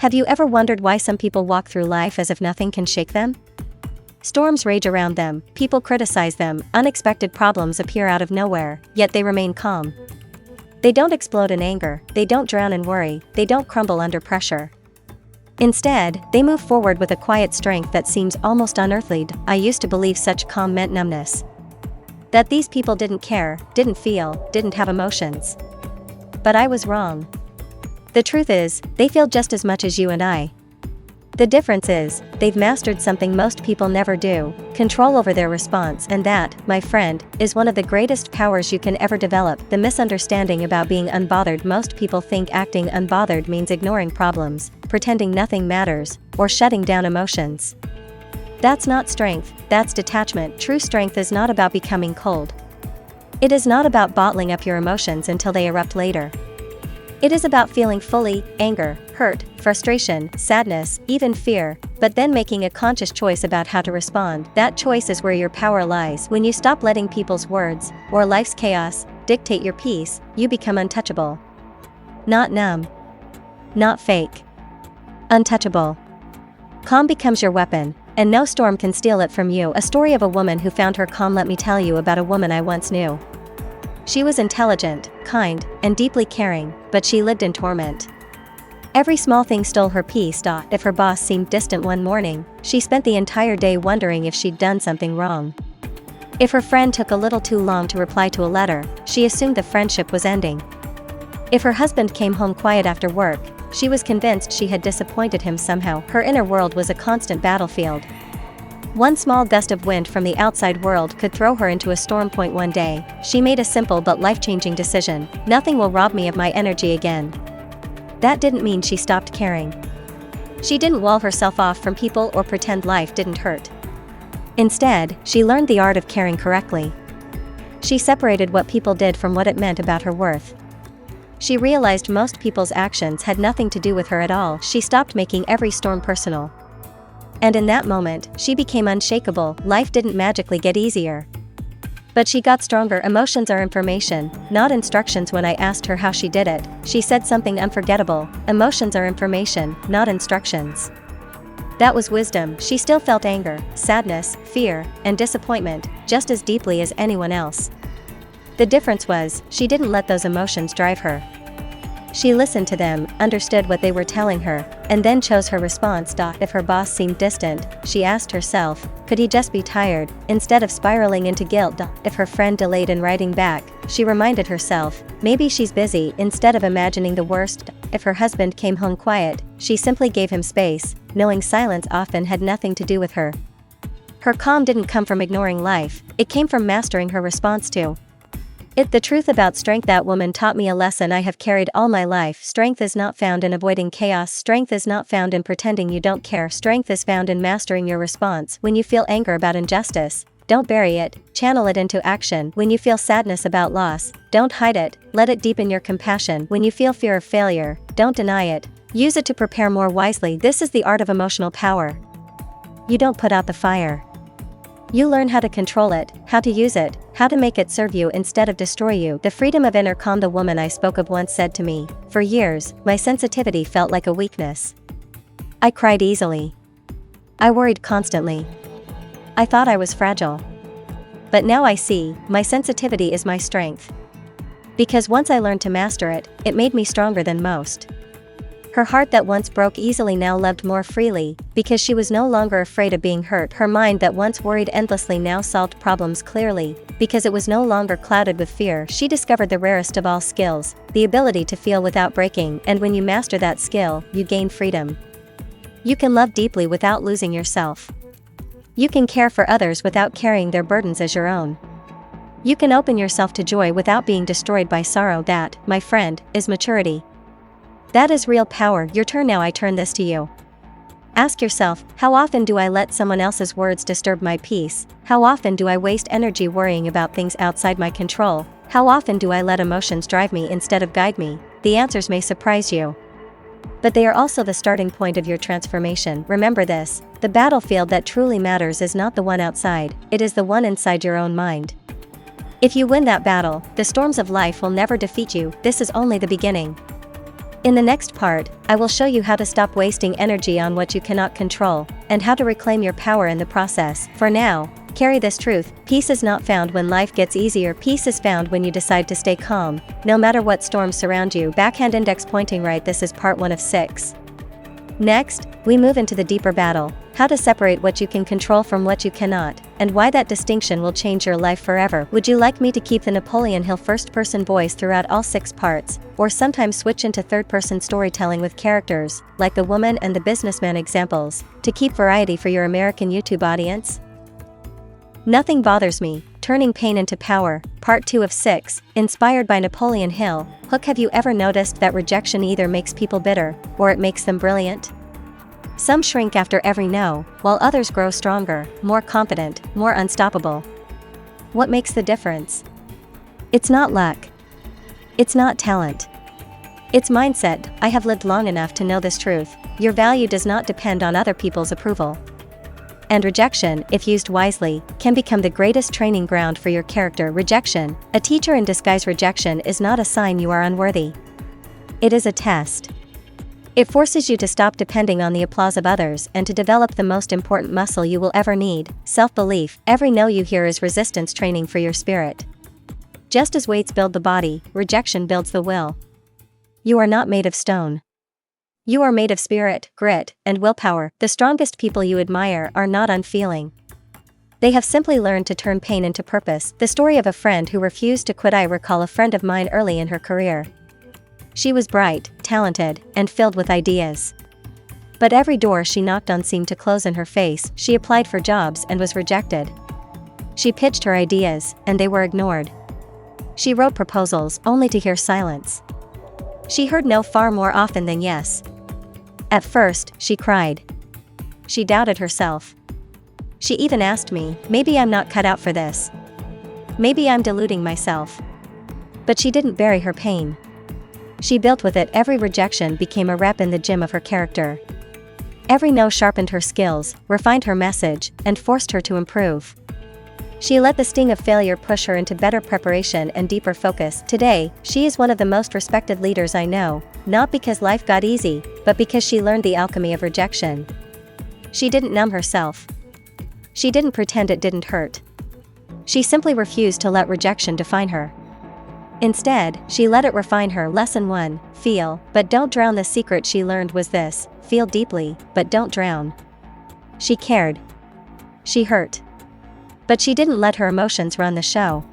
Have you ever wondered why some people walk through life as if nothing can shake them? Storms rage around them, people criticize them, unexpected problems appear out of nowhere, yet they remain calm. They don't explode in anger, they don't drown in worry, they don't crumble under pressure. Instead, they move forward with a quiet strength that seems almost unearthly. I used to believe such calm meant numbness. That these people didn't care, didn't feel, didn't have emotions. But I was wrong. The truth is, they feel just as much as you and I. The difference is, they've mastered something most people never do, control over their response, and that, my friend, is one of the greatest powers you can ever develop. The misunderstanding about being unbothered. Most people think acting unbothered means ignoring problems, pretending nothing matters, or shutting down emotions. That's not strength, that's detachment. True strength is not about becoming cold. It is not about bottling up your emotions until they erupt later. It is about feeling fully, anger, hurt, frustration, sadness, even fear, but then making a conscious choice about how to respond. That choice is where your power lies. When you stop letting people's words, or life's chaos, dictate your peace, you become untouchable. Not numb. Not fake. Untouchable. Calm becomes your weapon, and no storm can steal it from you. A story of a woman who found her calm. Let me tell you about a woman I once knew. She was intelligent, kind, and deeply caring, but she lived in torment. Every small thing stole her peace. If her boss seemed distant one morning, she spent the entire day wondering if she'd done something wrong. If her friend took a little too long to reply to a letter, she assumed the friendship was ending. If her husband came home quiet after work, she was convinced she had disappointed him somehow. Her inner world was a constant battlefield. One small gust of wind from the outside world could throw her into a storm point. One day, she made a simple but life-changing decision: nothing will rob me of my energy again. That didn't mean she stopped caring. She didn't wall herself off from people or pretend life didn't hurt. Instead, she learned the art of caring correctly. She separated what people did from what it meant about her worth. She realized most people's actions had nothing to do with her at all. She stopped making every storm personal. And in that moment, she became unshakable. Life didn't magically get easier. But she got stronger. Emotions are information, not instructions. When I asked her how she did it, she said something unforgettable: emotions are information, not instructions. That was wisdom. She still felt anger, sadness, fear, and disappointment, just as deeply as anyone else. The difference was, she didn't let those emotions drive her. She listened to them, understood what they were telling her, and then chose her response. If her boss seemed distant, she asked herself, could he just be tired, instead of spiraling into guilt. If her friend delayed in writing back, she reminded herself, maybe she's busy, instead of imagining the worst. If her husband came home quiet, she simply gave him space, knowing silence often had nothing to do with her. Her calm didn't come from ignoring life, it came from mastering her response to it. The truth about strength. That woman taught me a lesson I have carried all my life. Strength is not found in avoiding chaos. Strength is not found in pretending you don't care. Strength is found in mastering your response. When you feel anger about injustice, don't bury it, channel it into action. When you feel sadness about loss, don't hide it, let it deepen your compassion. When you feel fear of failure, don't deny it, use it to prepare more wisely. This is the art of emotional power. You don't put out the fire. You learn how to control it, how to use it, how to make it serve you instead of destroy you. The freedom of inner calm. The woman I spoke of once said to me, for years, my sensitivity felt like a weakness. I cried easily. I worried constantly. I thought I was fragile. But now I see, my sensitivity is my strength. Because once I learned to master it, it made me stronger than most. Her heart that once broke easily now loved more freely, because she was no longer afraid of being hurt. Her mind that once worried endlessly now solved problems clearly, because it was no longer clouded with fear. She discovered the rarest of all skills, the ability to feel without breaking, and when you master that skill, you gain freedom. You can love deeply without losing yourself. You can care for others without carrying their burdens as your own. You can open yourself to joy without being destroyed by sorrow. That, my friend, is maturity. That is real power. Your turn now. I turn this to you. Ask yourself, how often do I let someone else's words disturb my peace? How often do I waste energy worrying about things outside my control? How often do I let emotions drive me instead of guide me? The answers may surprise you. But they are also the starting point of your transformation. Remember this, the battlefield that truly matters is not the one outside, it is the one inside your own mind. If you win that battle, the storms of life will never defeat you. This is only the beginning. In the next part, I will show you how to stop wasting energy on what you cannot control, and how to reclaim your power in the process. For now, carry this truth: peace is not found when life gets easier, peace is found when you decide to stay calm, no matter what storms surround you. Backhand index pointing right. This is part 1 of 6. Next, we move into the deeper battle: how to separate what you can control from what you cannot, and why that distinction will change your life forever. Would you like me to keep the Napoleon Hill first-person voice throughout all 6 parts, or sometimes switch into third-person storytelling with characters, like the woman and the businessman examples, to keep variety for your American YouTube audience? Nothing bothers me: Turning Pain into Power, part 2 of 6, inspired by Napoleon Hill. Hook. Have you ever noticed that rejection either makes people bitter, or it makes them brilliant? Some shrink after every no, while others grow stronger, more confident, more unstoppable. What makes the difference? It's not luck. It's not talent. It's mindset. I have lived long enough to know this truth: your value does not depend on other people's approval. And rejection, if used wisely, can become the greatest training ground for your character. Rejection, a teacher in disguise. Rejection is not a sign you are unworthy. It is a test. It forces you to stop depending on the applause of others and to develop the most important muscle you will ever need: self-belief. Every no you hear is resistance training for your spirit. Just as weights build the body, rejection builds the will. You are not made of stone. You are made of spirit, grit, and willpower. The strongest people you admire are not unfeeling. They have simply learned to turn pain into purpose. The story of a friend who refused to quit. I recall a friend of mine early in her career. She was bright, talented, and filled with ideas. But every door she knocked on seemed to close in her face. She applied for jobs and was rejected. She pitched her ideas, and they were ignored. She wrote proposals only to hear silence. She heard no far more often than yes. At first, she cried. She doubted herself. She even asked me, maybe I'm not cut out for this. Maybe I'm deluding myself. But she didn't bury her pain. She built with it. Every rejection became a rep in the gym of her character. Every no sharpened her skills, refined her message, and forced her to improve. She let the sting of failure push her into better preparation and deeper focus. Today, she is one of the most respected leaders I know, not because life got easy, but because she learned the alchemy of rejection. She didn't numb herself. She didn't pretend it didn't hurt. She simply refused to let rejection define her. Instead, she let it refine her. Lesson 1: feel, but don't drown. The secret she learned was this: feel deeply, but don't drown. She cared. She hurt. But she didn't let her emotions run the show.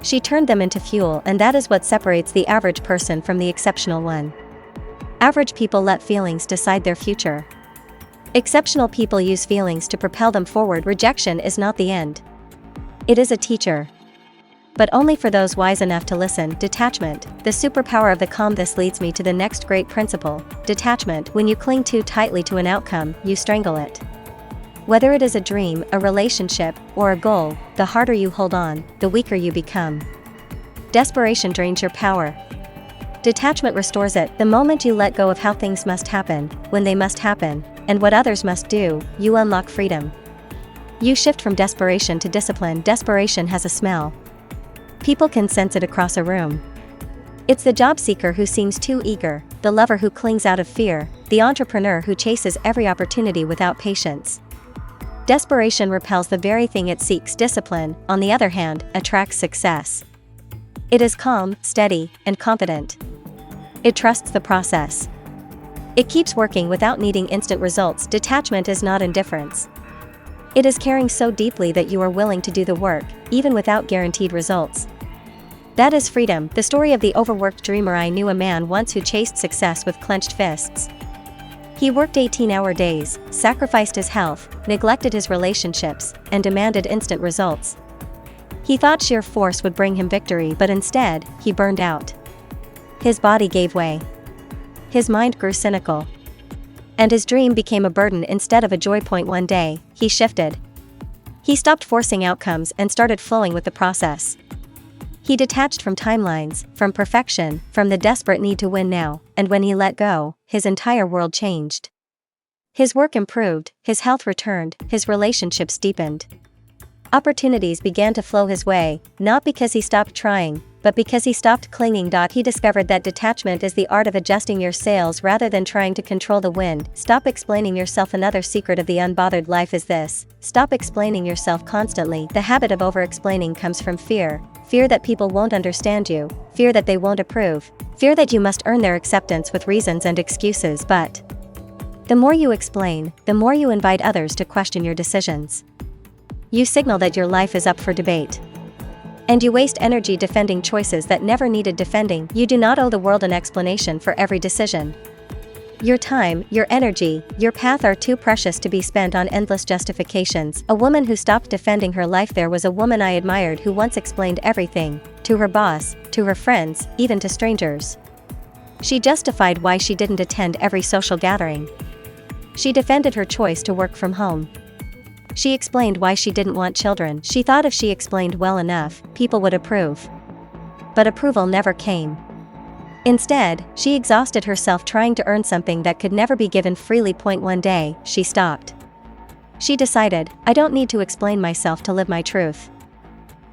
She turned them into fuel, and that is what separates the average person from the exceptional one. Average people let feelings decide their future. Exceptional people use feelings to propel them forward. Rejection is not the end. It is a teacher. But only for those wise enough to listen. Detachment, the superpower of the calm. This leads me to the next great principle: detachment. When you cling too tightly to an outcome, you strangle it. Whether it is a dream, a relationship, or a goal, the harder you hold on, the weaker you become. Desperation drains your power. Detachment restores it. The moment you let go of how things must happen, when they must happen, and what others must do, you unlock freedom. You shift from desperation to discipline. Desperation has a smell. People can sense it across a room. It's the job seeker who seems too eager, the lover who clings out of fear, the entrepreneur who chases every opportunity without patience. Desperation repels the very thing it seeks. Discipline, on the other hand, attracts success. It is calm, steady, and confident. It trusts the process. It keeps working without needing instant results. Detachment is not indifference. It is caring so deeply that you are willing to do the work, even without guaranteed results. That is freedom. The story of the overworked dreamer. I knew a man once who chased success with clenched fists. He worked 18-hour days, sacrificed his health, neglected his relationships, and demanded instant results. He thought sheer force would bring him victory, but instead, he burned out. His body gave way. His mind grew cynical. And his dream became a burden instead of a joy point. One day, he shifted. He stopped forcing outcomes and started flowing with the process. He detached from timelines, from perfection, from the desperate need to win now, and when he let go, his entire world changed. His work improved, his health returned, his relationships deepened. Opportunities began to flow his way, not because he stopped trying, but because he stopped clinging. He discovered that detachment is the art of adjusting your sails rather than trying to control the wind. Stop explaining yourself. Another secret of the unbothered life is this: stop explaining yourself constantly. The habit of over-explaining comes from fear. Fear that people won't understand you, fear that they won't approve, fear that you must earn their acceptance with reasons and excuses. But the more you explain, the more you invite others to question your decisions. You signal that your life is up for debate. And you waste energy defending choices that never needed defending. You do not owe the world an explanation for every decision. Your time, your energy, your path are too precious to be spent on endless justifications. A woman who stopped defending her life. There was a woman I admired who once explained everything, to her boss, to her friends, even to strangers. She justified why she didn't attend every social gathering. She defended her choice to work from home. She explained why she didn't want children. She thought if she explained well enough, people would approve. But approval never came. Instead, she exhausted herself trying to earn something that could never be given freely. One day, she stopped. She decided, I don't need to explain myself to live my truth.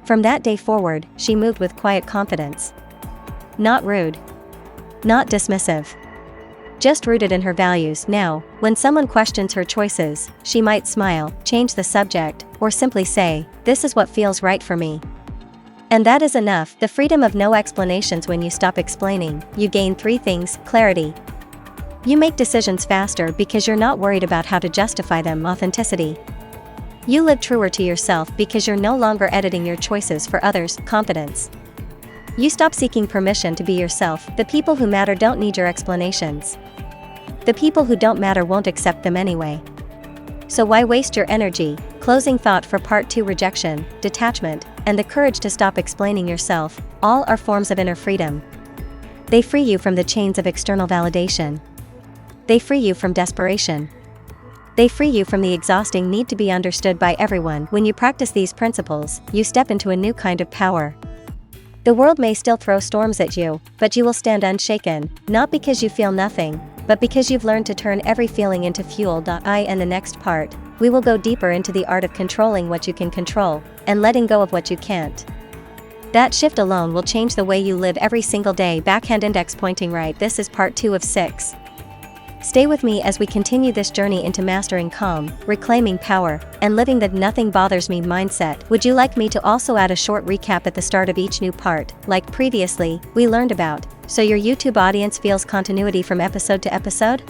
From that day forward, she moved with quiet confidence. Not rude. Not dismissive. Just rooted in her values. Now, when someone questions her choices, she might smile, change the subject, or simply say, this is what feels right for me. And that is enough. The freedom of no explanations. When you stop explaining, you gain 3 things. Clarity. You make decisions faster because you're not worried about how to justify them. Authenticity. You live truer to yourself because you're no longer editing your choices for others. Confidence. You stop seeking permission to be yourself. The people who matter don't need your explanations. The people who don't matter won't accept them anyway. So why waste your energy? Closing thought for part 2. Rejection, detachment, and the courage to stop explaining yourself, all are forms of inner freedom. They free you from the chains of external validation. They free you from desperation. They free you from the exhausting need to be understood by everyone. When you practice these principles, you step into a new kind of power. The world may still throw storms at you, but you will stand unshaken, not because you feel nothing, but because you've learned to turn every feeling into fuel. In the next part, we will go deeper into the art of controlling what you can control, and letting go of what you can't. That shift alone will change the way you live every single day. Backhand index pointing right. This is part 2 of 6. Stay with me as we continue this journey into mastering calm, reclaiming power, and living the nothing bothers me mindset. Would you like me to also add a short recap at the start of each new part, like previously, we learned about, so your YouTube audience feels continuity from episode to episode?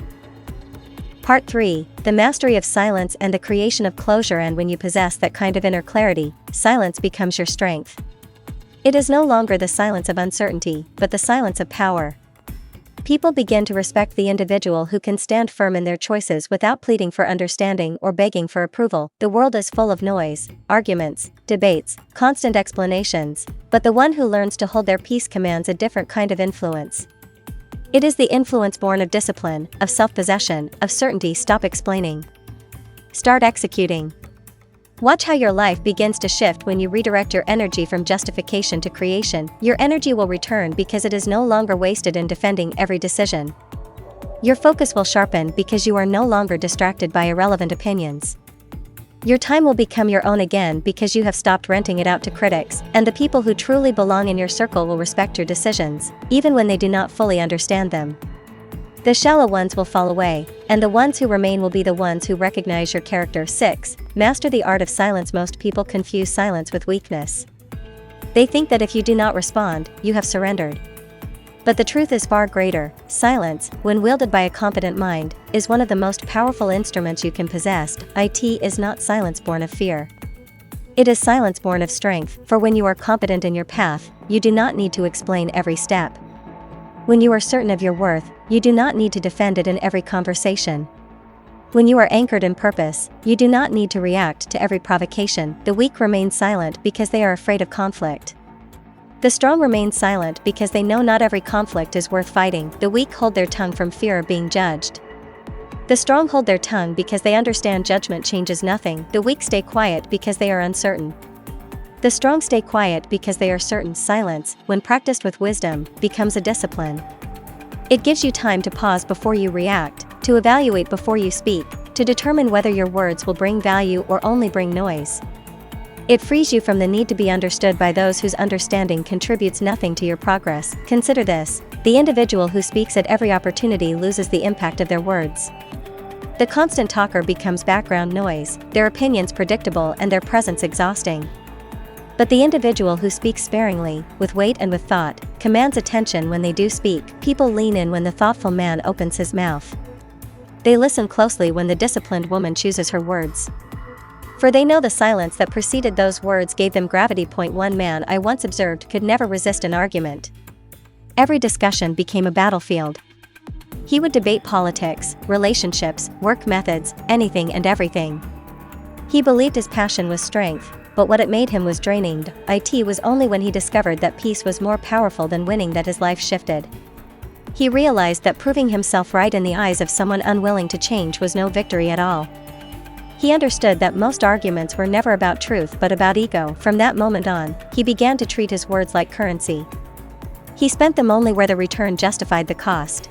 Part 3, the mastery of silence and the creation of closure. And when you possess that kind of inner clarity, silence becomes your strength. It is no longer the silence of uncertainty, but the silence of power. People begin to respect the individual who can stand firm in their choices without pleading for understanding or begging for approval. The world is full of noise, arguments, debates, constant explanations, but the one who learns to hold their peace commands a different kind of influence. It is the influence born of discipline, of self-possession, of certainty. Stop explaining. Start executing. Watch how your life begins to shift when you redirect your energy from justification to creation. Your energy will return because it is no longer wasted in defending every decision. Your focus will sharpen because you are no longer distracted by irrelevant opinions. Your time will become your own again because you have stopped renting it out to critics, and the people who truly belong in your circle will respect your decisions, even when they do not fully understand them. The shallow ones will fall away, and the ones who remain will be the ones who recognize your character. 6. Master the art of silence. Most people confuse silence with weakness. They think that if you do not respond, you have surrendered. But the truth is far greater. Silence, when wielded by a confident mind, is one of the most powerful instruments you can possess. It is not silence born of fear. It is silence born of strength, for when you are confident in your path, you do not need to explain every step. When you are certain of your worth, you do not need to defend it in every conversation. When you are anchored in purpose, you do not need to react to every provocation. The weak remain silent because they are afraid of conflict. The strong remain silent because they know not every conflict is worth fighting. The weak hold their tongue from fear of being judged. The strong hold their tongue because they understand judgment changes nothing. The weak stay quiet because they are uncertain. The strong stay quiet because they are certain. Silence, when practiced with wisdom, becomes a discipline. It gives you time to pause before you react, to evaluate before you speak, to determine whether your words will bring value or only bring noise. It frees you from the need to be understood by those whose understanding contributes nothing to your progress. Consider this: the individual who speaks at every opportunity loses the impact of their words. The constant talker becomes background noise, their opinions predictable and their presence exhausting. But the individual who speaks sparingly, with weight and with thought, commands attention when they do speak. People lean in when the thoughtful man opens his mouth. They listen closely when the disciplined woman chooses her words. For they know the silence that preceded those words gave them gravity. One man I once observed could never resist an argument. Every discussion became a battlefield. He would debate politics, relationships, work methods, anything and everything. He believed his passion was strength, but what it made him was draining. It was only when he discovered that peace was more powerful than winning that his life shifted. He realized that proving himself right in the eyes of someone unwilling to change was no victory at all. He understood that most arguments were never about truth but about ego. From that moment on, he began to treat his words like currency. He spent them only where the return justified the cost.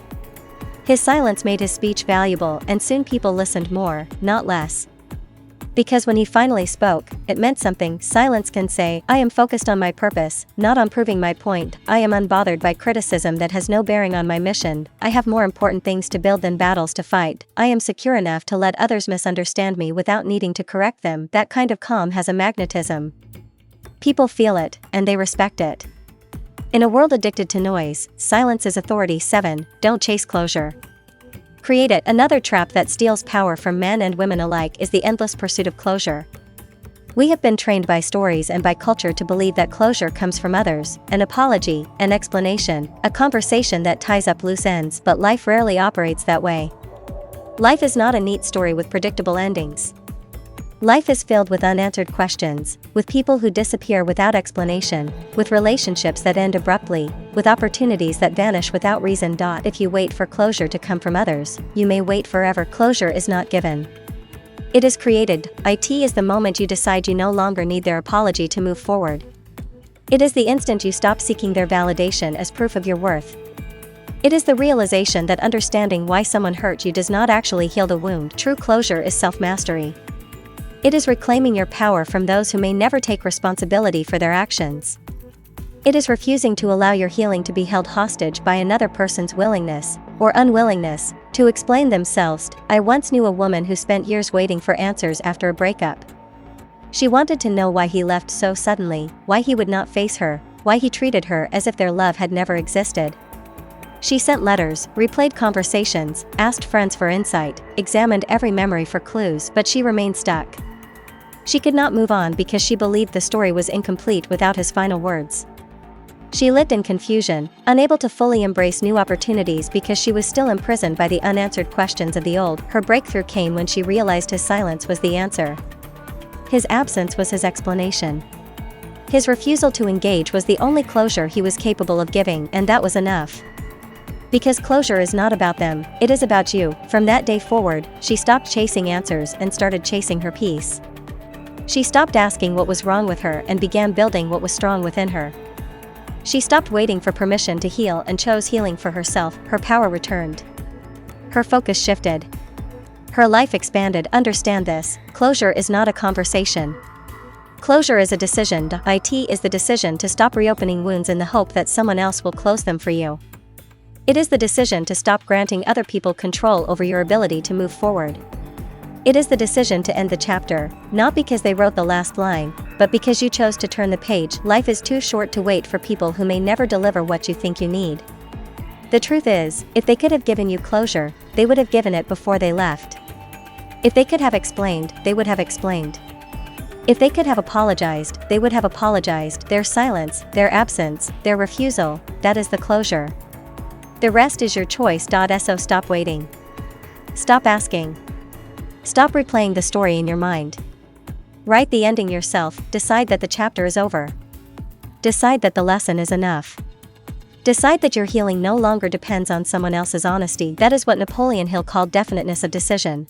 His silence made his speech valuable, and soon people listened more, not less. Because when he finally spoke, it meant something. Silence can say, I am focused on my purpose, not on proving my point. I am unbothered by criticism that has no bearing on my mission. I have more important things to build than battles to fight. I am secure enough to let others misunderstand me without needing to correct them. That kind of calm has a magnetism. People feel it, and they respect it. In a world addicted to noise, silence is authority. 7. Don't chase closure. Create it. Another trap that steals power from men and women alike is the endless pursuit of closure. We have been trained by stories and by culture to believe that closure comes from others, an apology, an explanation, a conversation that ties up loose ends. But life rarely operates that way. Life is not a neat story with predictable endings. Life is filled with unanswered questions, with people who disappear without explanation, with relationships that end abruptly, with opportunities that vanish without reason. If you wait for closure to come from others, you may wait forever. Closure is not given. It is created. It is the moment you decide you no longer need their apology to move forward. It is the instant you stop seeking their validation as proof of your worth. It is the realization that understanding why someone hurt you does not actually heal the wound. True closure is self-mastery. It is reclaiming your power from those who may never take responsibility for their actions. It is refusing to allow your healing to be held hostage by another person's willingness, or unwillingness, to explain themselves. I once knew a woman who spent years waiting for answers after a breakup. She wanted to know why he left so suddenly, why he would not face her, why he treated her as if their love had never existed. She sent letters, replayed conversations, asked friends for insight, examined every memory for clues, but she remained stuck. She could not move on because she believed the story was incomplete without his final words. She lived in confusion, unable to fully embrace new opportunities because she was still imprisoned by the unanswered questions of the old. Her breakthrough came when she realized his silence was the answer. His absence was his explanation. His refusal to engage was the only closure he was capable of giving, and that was enough. Because closure is not about them, it is about you. From that day forward, she stopped chasing answers and started chasing her peace. She stopped asking what was wrong with her and began building what was strong within her. She stopped waiting for permission to heal and chose healing for herself. Her power returned. Her focus shifted. Her life expanded. Understand this: closure is not a conversation. Closure is a decision. It is the decision to stop reopening wounds in the hope that someone else will close them for you. It is the decision to stop granting other people control over your ability to move forward. It is the decision to end the chapter, not because they wrote the last line, but because you chose to turn the page. Life is too short to wait for people who may never deliver what you think you need. The truth is, if they could have given you closure, they would have given it before they left. If they could have explained, they would have explained. If they could have apologized, they would have apologized. Their silence, their absence, their refusal, that is the closure. The rest is your choice. So stop waiting. Stop asking. Stop replaying the story in your mind. Write the ending yourself. Decide that the chapter is over. Decide that the lesson is enough. Decide that your healing no longer depends on someone else's honesty. That is what Napoleon Hill called definiteness of decision.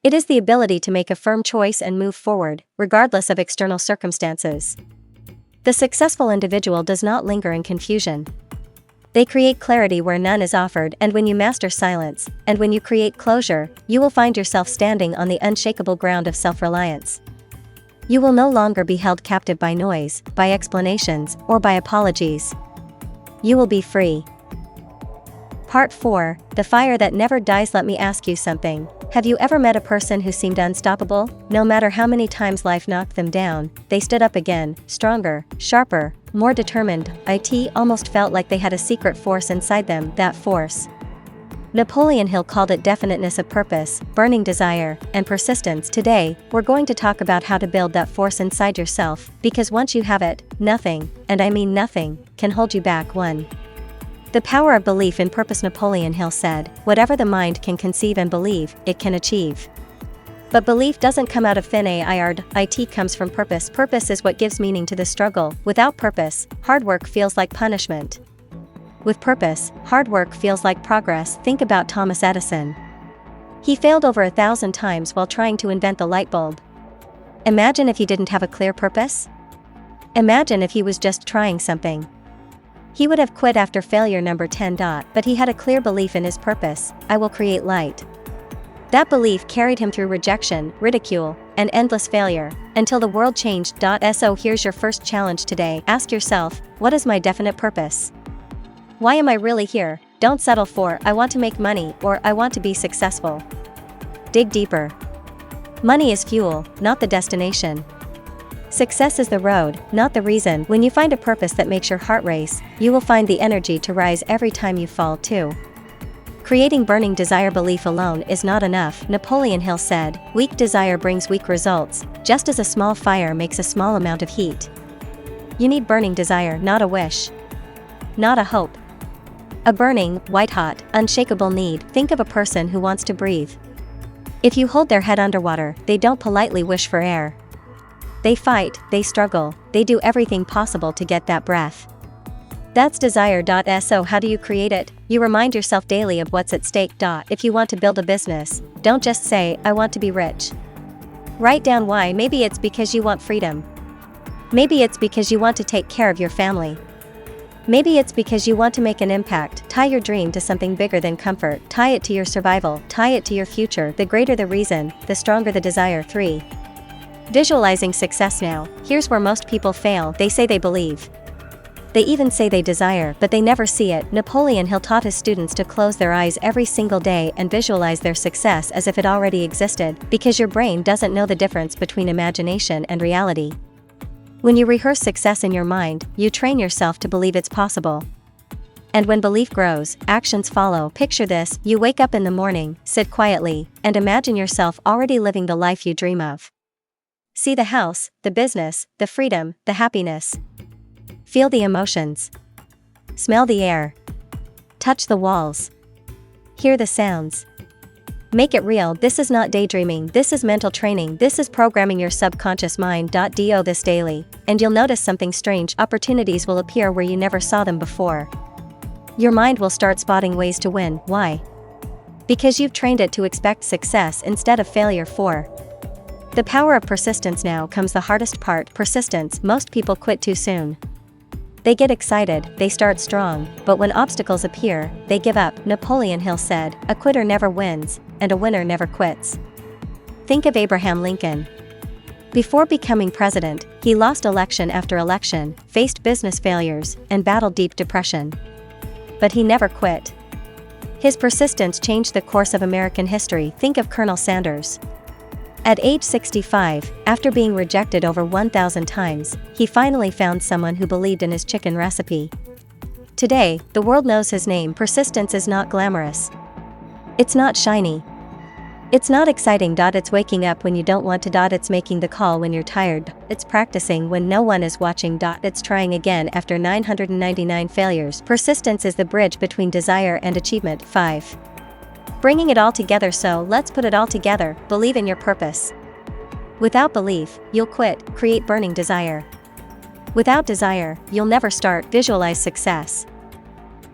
It is the ability to make a firm choice and move forward, regardless of external circumstances. The successful individual does not linger in confusion. They create clarity where none is offered, and when you master silence, and when you create closure, you will find yourself standing on the unshakable ground of self-reliance. You will no longer be held captive by noise, by explanations, or by apologies. You will be free. Part 4, The Fire That Never Dies. Let me ask you something. Have you ever met a person who seemed unstoppable? No matter how many times life knocked them down, they stood up again, stronger, sharper, more determined. It almost felt like they had a secret force inside them, that force. Napoleon Hill called it definiteness of purpose, burning desire, and persistence. Today, we're going to talk about how to build that force inside yourself, because once you have it, nothing, and I mean nothing, can hold you back. 1. The power of belief in purpose. Napoleon Hill said, "Whatever the mind can conceive and believe, it can achieve." But belief doesn't come out of thin air, it comes from purpose. Purpose is what gives meaning to the struggle. Without purpose, hard work feels like punishment. With purpose, hard work feels like progress. Think about Thomas Edison. He failed over 1,000 times while trying to invent the light bulb. Imagine if he didn't have a clear purpose? Imagine if he was just trying something. He would have quit after failure number 10. But he had a clear belief in his purpose: I will create light. That belief carried him through rejection, ridicule, and endless failure, until the world changed. So here's your first challenge today. Ask yourself, what is my definite purpose? Why am I really here? Don't settle for, I want to make money, or I want to be successful. Dig deeper. Money is fuel, not the destination. Success is the road, not the reason. When you find a purpose that makes your heart race, you will find the energy to rise every time you fall too. Creating burning desire. Belief alone is not enough. Napoleon Hill said, "Weak desire brings weak results, just as a small fire makes a small amount of heat." You need burning desire, not a wish. Not a hope. A burning, white-hot, unshakable need. Think of a person who wants to breathe. If you hold their head underwater, they don't politely wish for air. They fight, they struggle, they do everything possible to get that breath. That's desire. So how do you create it? You remind yourself daily of what's at stake. If you want to build a business, don't just say, "I want to be rich." Write down why. Maybe it's because you want freedom. Maybe it's because you want to take care of your family. Maybe it's because you want to make an impact. Tie your dream to something bigger than comfort. Tie it to your survival. Tie it to your future. The greater the reason, the stronger the desire. 3. Visualizing success. Now, here's where most people fail. They say they believe. They even say they desire, but they never see it. Napoleon Hill taught his students to close their eyes every single day and visualize their success as if it already existed, because your brain doesn't know the difference between imagination and reality. When you rehearse success in your mind, you train yourself to believe it's possible. And when belief grows, actions follow. Picture this: you wake up in the morning, sit quietly, and imagine yourself already living the life you dream of. See the house, the business, the freedom, the happiness. Feel the emotions. Smell the air. Touch the walls. Hear the sounds. Make it real. This is not daydreaming, this is mental training, this is programming your subconscious mind. Do this daily, and you'll notice something strange. Opportunities will appear where you never saw them before. Your mind will start spotting ways to win. Why? Because you've trained it to expect success instead of failure. 4. The power of persistence. Now comes the hardest part: persistence. Most people quit too soon. They get excited, they start strong, but when obstacles appear, they give up. Napoleon Hill said, "A quitter never wins, and a winner never quits." Think of Abraham Lincoln. Before becoming president, he lost election after election, faced business failures, and battled deep depression. But he never quit. His persistence changed the course of American history. Think of Colonel Sanders. At age 65, after being rejected over 1,000 times, he finally found someone who believed in his chicken recipe. Today, the world knows his name. Persistence is not glamorous. It's not shiny. It's not exciting. It's waking up when you don't want to. It's making the call when you're tired. It's practicing when no one is watching. It's trying again after 999 failures. Persistence is the bridge between desire and achievement. 5. Bringing it all together. So let's put it all together. Believe in your purpose. Without belief, you'll quit. Create burning desire. Without desire, you'll never start. Visualize success.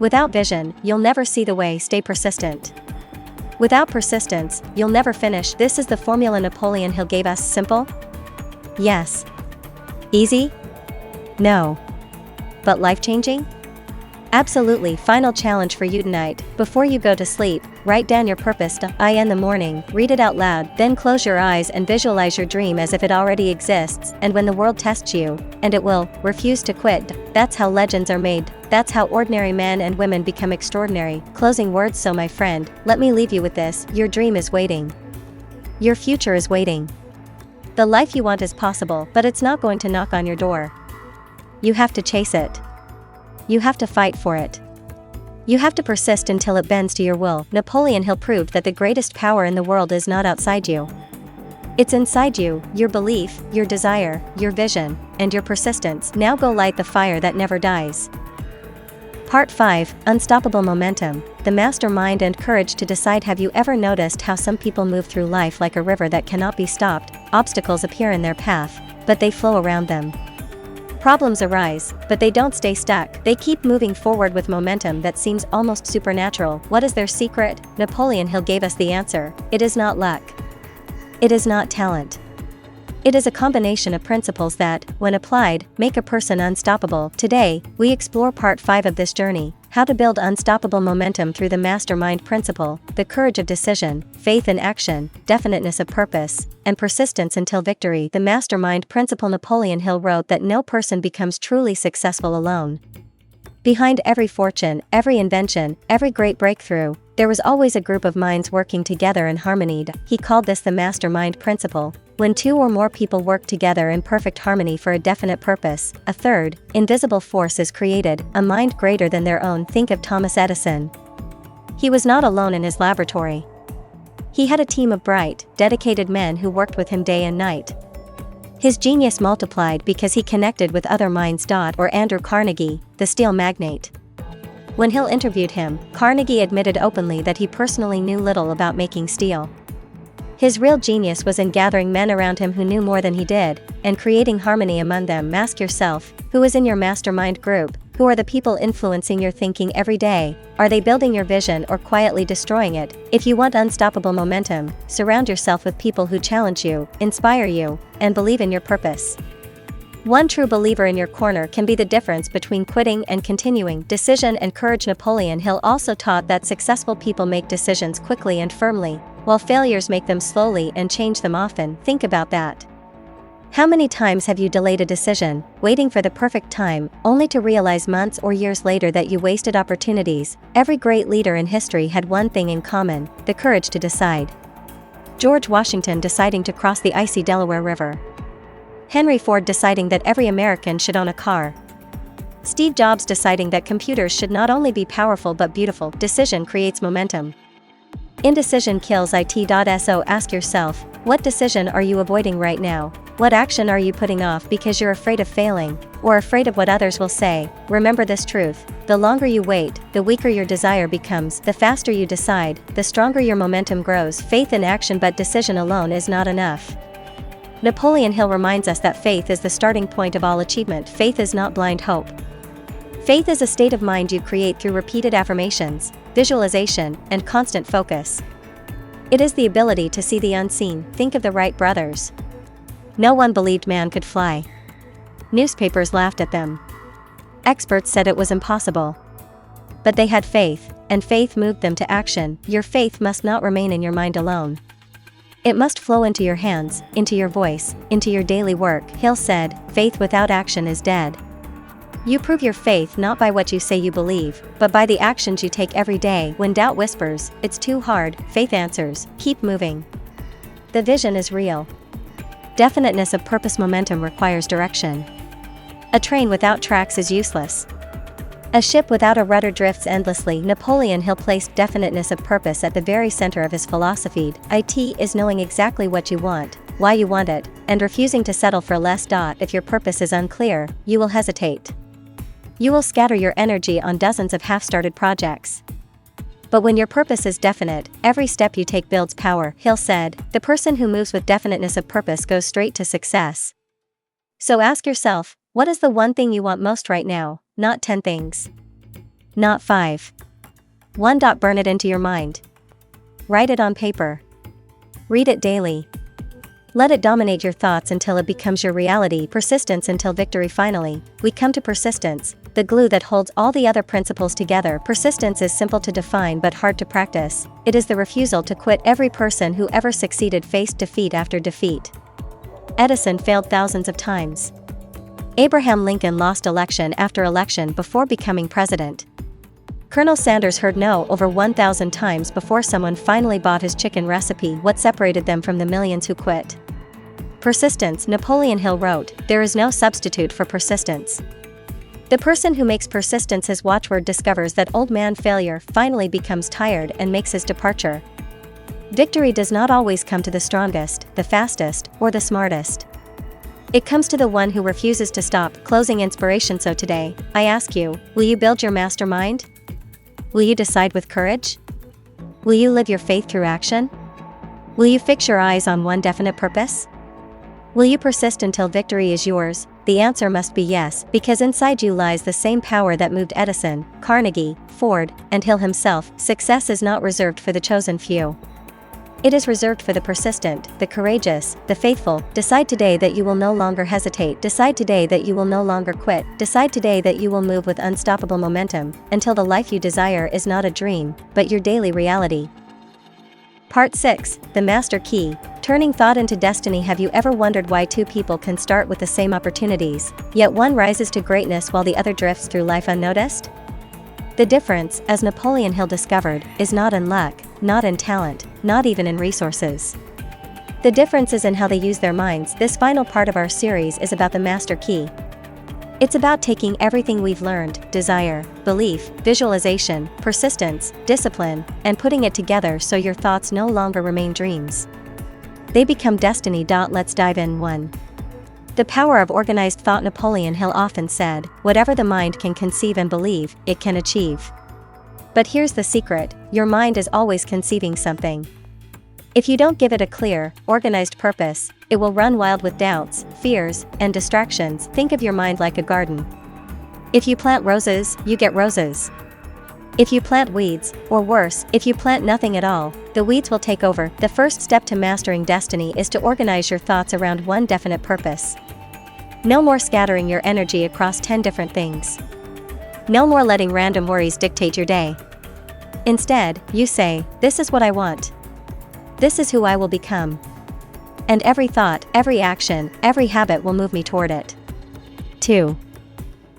Without vision, you'll never see the way. Stay persistent. Without persistence, you'll never finish. This is the formula Napoleon Hill gave us. Simple? Yes. Easy? No. But life-changing? Absolutely. Final challenge for you tonight. Before you go to sleep, write down your purpose in the morning, read it out loud, then close your eyes and visualize your dream as if it already exists, and when the world tests you, and it will, refuse to quit. That's how legends are made. That's how ordinary men and women become extraordinary. Closing words. So my friend, let me leave you with this. Your dream is waiting. Your future is waiting. The life you want is possible, but it's not going to knock on your door. You have to chase it. You have to fight for it. You have to persist until it bends to your will. Napoleon Hill proved that the greatest power in the world is not outside you. It's inside you, your belief, your desire, your vision, and your persistence. Now go light the fire that never dies. Part 5, Unstoppable Momentum, the Mastermind and Courage to Decide. Have you ever noticed how some people move through life like a river that cannot be stopped? Obstacles appear in their path, but they flow around them. Problems arise, but they don't stay stuck. They keep moving forward with momentum that seems almost supernatural. What is their secret? Napoleon Hill gave us the answer. It is not luck. It is not talent. It is a combination of principles that, when applied, make a person unstoppable. Today, we explore part 5 of this journey, how to build unstoppable momentum through the mastermind principle, the courage of decision, faith in action, definiteness of purpose, and persistence until victory. The mastermind principle. Napoleon Hill wrote that no person becomes truly successful alone. Behind every fortune, every invention, every great breakthrough, there was always a group of minds working together in harmony. He called this the mastermind principle. When two or more people work together in perfect harmony for a definite purpose, a third, invisible force is created, a mind greater than their own. Think of Thomas Edison. He was not alone in his laboratory. He had a team of bright, dedicated men who worked with him day and night. His genius multiplied because he connected with other minds. Or Andrew Carnegie, the steel magnate. When Hill interviewed him, Carnegie admitted openly that he personally knew little about making steel. His real genius was in gathering men around him who knew more than he did, and creating harmony among them. Ask yourself, who is in your mastermind group? Who are the people influencing your thinking every day? Are they building your vision or quietly destroying it? If you want unstoppable momentum, surround yourself with people who challenge you, inspire you, and believe in your purpose. One true believer in your corner can be the difference between quitting and continuing. Decision and courage. Napoleon Hill also taught that successful people make decisions quickly and firmly, while failures make them slowly and change them often. Think about that. How many times have you delayed a decision, waiting for the perfect time, only to realize months or years later that you wasted opportunities? Every great leader in history had one thing in common: the courage to decide. George Washington deciding to cross the icy Delaware River. Henry Ford deciding that every American should own a car. Steve Jobs deciding that computers should not only be powerful but beautiful. Decision creates momentum. Indecision kills it. So ask yourself, what decision are you avoiding right now? What action are you putting off because you're afraid of failing, or afraid of what others will say? Remember this truth: the longer you wait, the weaker your desire becomes. The faster you decide, the stronger your momentum grows. Faith in action. But decision alone is not enough. Napoleon Hill reminds us that faith is the starting point of all achievement. Faith is not blind hope. Faith is a state of mind you create through repeated affirmations, visualization, and constant focus. It is the ability to see the unseen. Think of the Wright brothers. No one believed man could fly. Newspapers laughed at them. Experts said it was impossible. But they had faith, and faith moved them to action. Your faith must not remain in your mind alone. It must flow into your hands, into your voice, into your daily work. Hill said, "Faith without action is dead." You prove your faith not by what you say you believe, but by the actions you take every day. When doubt whispers, "It's too hard," faith answers, "Keep moving." The vision is real. Definiteness of purpose. Momentum requires direction. A train without tracks is useless. A ship without a rudder drifts endlessly. Napoleon Hill placed definiteness of purpose at the very center of his philosophy. It is knowing exactly what you want, why you want it, and refusing to settle for less. If your purpose is unclear, you will hesitate. You will scatter your energy on dozens of half-started projects. But when your purpose is definite, every step you take builds power. Hill said, "The person who moves with definiteness of purpose goes straight to success." So ask yourself, what is the one thing you want most right now? Not 10 things. Not 5. 1. Burn it into your mind. Write it on paper. Read it daily. Let it dominate your thoughts until it becomes your reality. Persistence until victory. Finally, we come to persistence, the glue that holds all the other principles together. Persistence is simple to define but hard to practice. It is the refusal to quit. Every person who ever succeeded faced defeat after defeat. Edison failed thousands of times. Abraham Lincoln lost election after election before becoming president. Colonel Sanders heard no over 1,000 times before someone finally bought his chicken recipe. What separated them from the millions who quit? Persistence. Napoleon Hill wrote, "There is no substitute for persistence." The person who makes persistence his watchword discovers that old man failure finally becomes tired and makes his departure. Victory does not always come to the strongest, the fastest, or the smartest. It comes to the one who refuses to stop. Closing inspiration. So today, I ask you, will you build your mastermind? Will you decide with courage? Will you live your faith through action? Will you fix your eyes on one definite purpose? Will you persist until victory is yours? The answer must be yes, because inside you lies the same power that moved Edison, Carnegie, Ford, and Hill himself. Success is not reserved for the chosen few. It is reserved for the persistent, the courageous, the faithful. Decide today that you will no longer hesitate. Decide today that you will no longer quit. Decide today that you will move with unstoppable momentum, until the life you desire is not a dream, but your daily reality. Part 6. The Master Key. Turning thought into destiny. Have you ever wondered why two people can start with the same opportunities, yet one rises to greatness while the other drifts through life unnoticed? The difference, as Napoleon Hill discovered, is not in luck, not in talent, not even in resources. The difference is in how they use their minds. This final part of our series is about the Master Key. It's about taking everything we've learned, desire, belief, visualization, persistence, discipline, and putting it together so your thoughts no longer remain dreams. They become destiny. Let's dive in. 1. The power of organized thought. Napoleon Hill often said, "Whatever the mind can conceive and believe, it can achieve." But here's the secret, your mind is always conceiving something. If you don't give it a clear, organized purpose, it will run wild with doubts, fears, and distractions. Think of your mind like a garden. If you plant roses, you get roses. If you plant weeds, or worse, if you plant nothing at all, the weeds will take over. The first step to mastering destiny is to organize your thoughts around one definite purpose. No more scattering your energy across 10 different things. No more letting random worries dictate your day. Instead, you say, "This is what I want. This is who I will become." And every thought, every action, every habit will move me toward it. 2.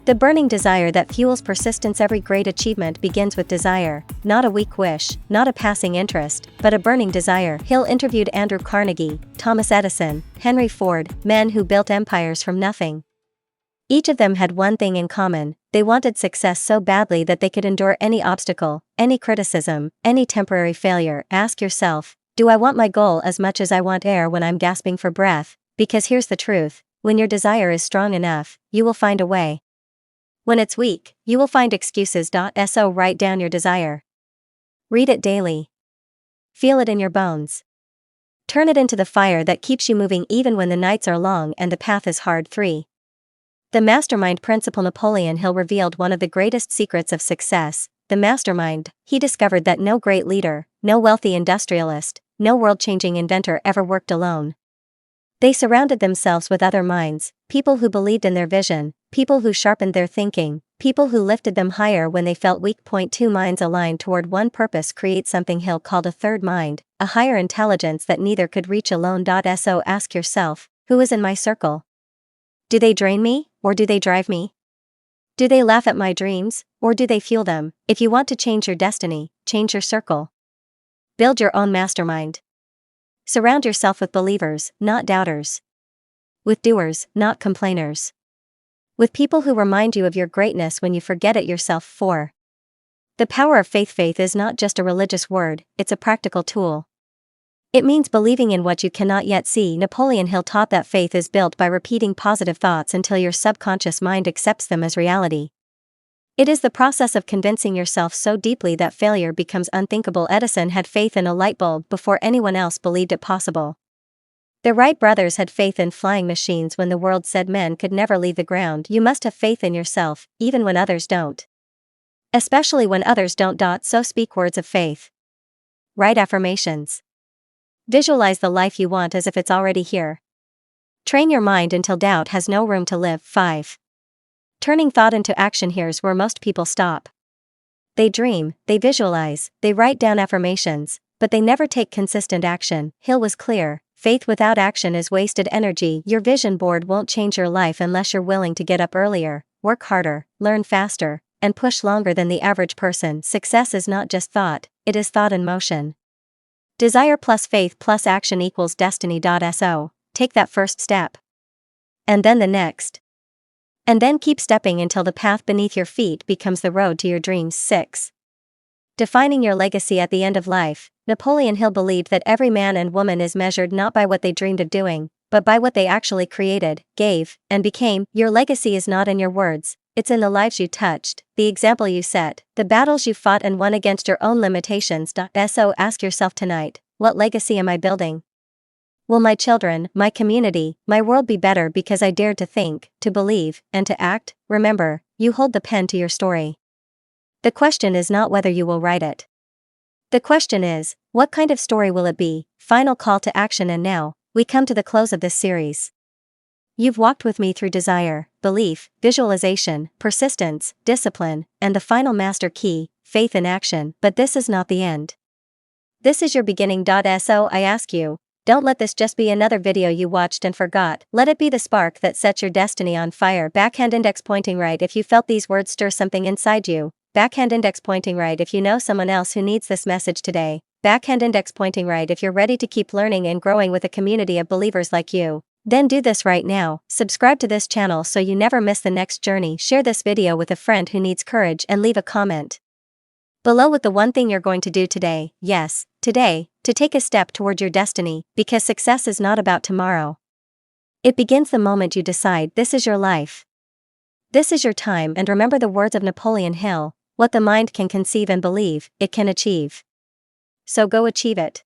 The burning desire that fuels persistence. Every great achievement begins with desire, not a weak wish, not a passing interest, but a burning desire. Hill interviewed Andrew Carnegie, Thomas Edison, Henry Ford, men who built empires from nothing. Each of them had one thing in common: they wanted success so badly that they could endure any obstacle, any criticism, any temporary failure. Ask yourself, do I want my goal as much as I want air when I'm gasping for breath? Because here's the truth, when your desire is strong enough, you will find a way. When it's weak, you will find excuses. So write down your desire. Read it daily. Feel it in your bones. Turn it into the fire that keeps you moving even when the nights are long and the path is hard. 3. The mastermind principle. Napoleon Hill revealed one of the greatest secrets of success, the mastermind. He discovered that no great leader, no wealthy industrialist, no world-changing inventor ever worked alone. They surrounded themselves with other minds, people who believed in their vision, people who sharpened their thinking, people who lifted them higher when they felt weak. 2 Minds aligned toward one purpose create something Hill called a third mind, a higher intelligence that neither could reach alone. So ask yourself, who is in my circle? Do they drain me, or do they drive me? Do they laugh at my dreams, or do they fuel them? If you want to change your destiny, change your circle. Build your own mastermind. Surround yourself with believers, not doubters. With doers, not complainers. With people who remind you of your greatness when you forget it yourself. 4. The power of faith. Faith is not just a religious word, it's a practical tool. It means believing in what you cannot yet see. Napoleon Hill taught that faith is built by repeating positive thoughts until your subconscious mind accepts them as reality. It is the process of convincing yourself so deeply that failure becomes unthinkable. Edison had faith in a light bulb before anyone else believed it possible. The Wright brothers had faith in flying machines when the world said men could never leave the ground. You must have faith in yourself, even when others don't. Especially when others don't. So speak words of faith. Write affirmations. Visualize the life you want as if it's already here. Train your mind until doubt has no room to live. 5. Turning thought into action, here's where most people stop. They dream, they visualize, they write down affirmations, but they never take consistent action. Hill was clear: faith without action is wasted energy. Your vision board won't change your life unless you're willing to get up earlier, work harder, learn faster, and push longer than the average person. Success is not just thought, it is thought in motion. Desire plus faith plus action equals destiny. So, take that first step. And then the next. And then keep stepping until the path beneath your feet becomes the road to your dreams. 6. Defining your legacy at the end of life. Napoleon Hill believed that every man and woman is measured not by what they dreamed of doing, but by what they actually created, gave, and became. Your legacy is not in your words, it's in the lives you touched, the example you set, the battles you fought and won against your own limitations. So ask yourself tonight, what legacy am I building? Will my children, my community, my world be better because I dared to think, to believe, and to act? Remember, you hold the pen to your story. The question is not whether you will write it. The question is, what kind of story will it be? Final call to action. And now, we come to the close of this series. You've walked with me through desire, belief, visualization, persistence, discipline, and the final master key, faith in action. But this is not the end. This is your beginning. So I ask you, don't let this just be another video you watched and forgot. Let it be the spark that sets your destiny on fire. Backhand index pointing right if you felt these words stir something inside you. Backhand index pointing right if you know someone else who needs this message today. Backhand index pointing right if you're ready to keep learning and growing with a community of believers like you. Then do this right now. Subscribe to this channel so you never miss the next journey. Share this video with a friend who needs courage and leave a comment below with the one thing you're going to do today. Yes, today, to take a step toward your destiny, because success is not about tomorrow. It begins the moment you decide this is your life. This is your time. And remember the words of Napoleon Hill: what the mind can conceive and believe, it can achieve. So go achieve it.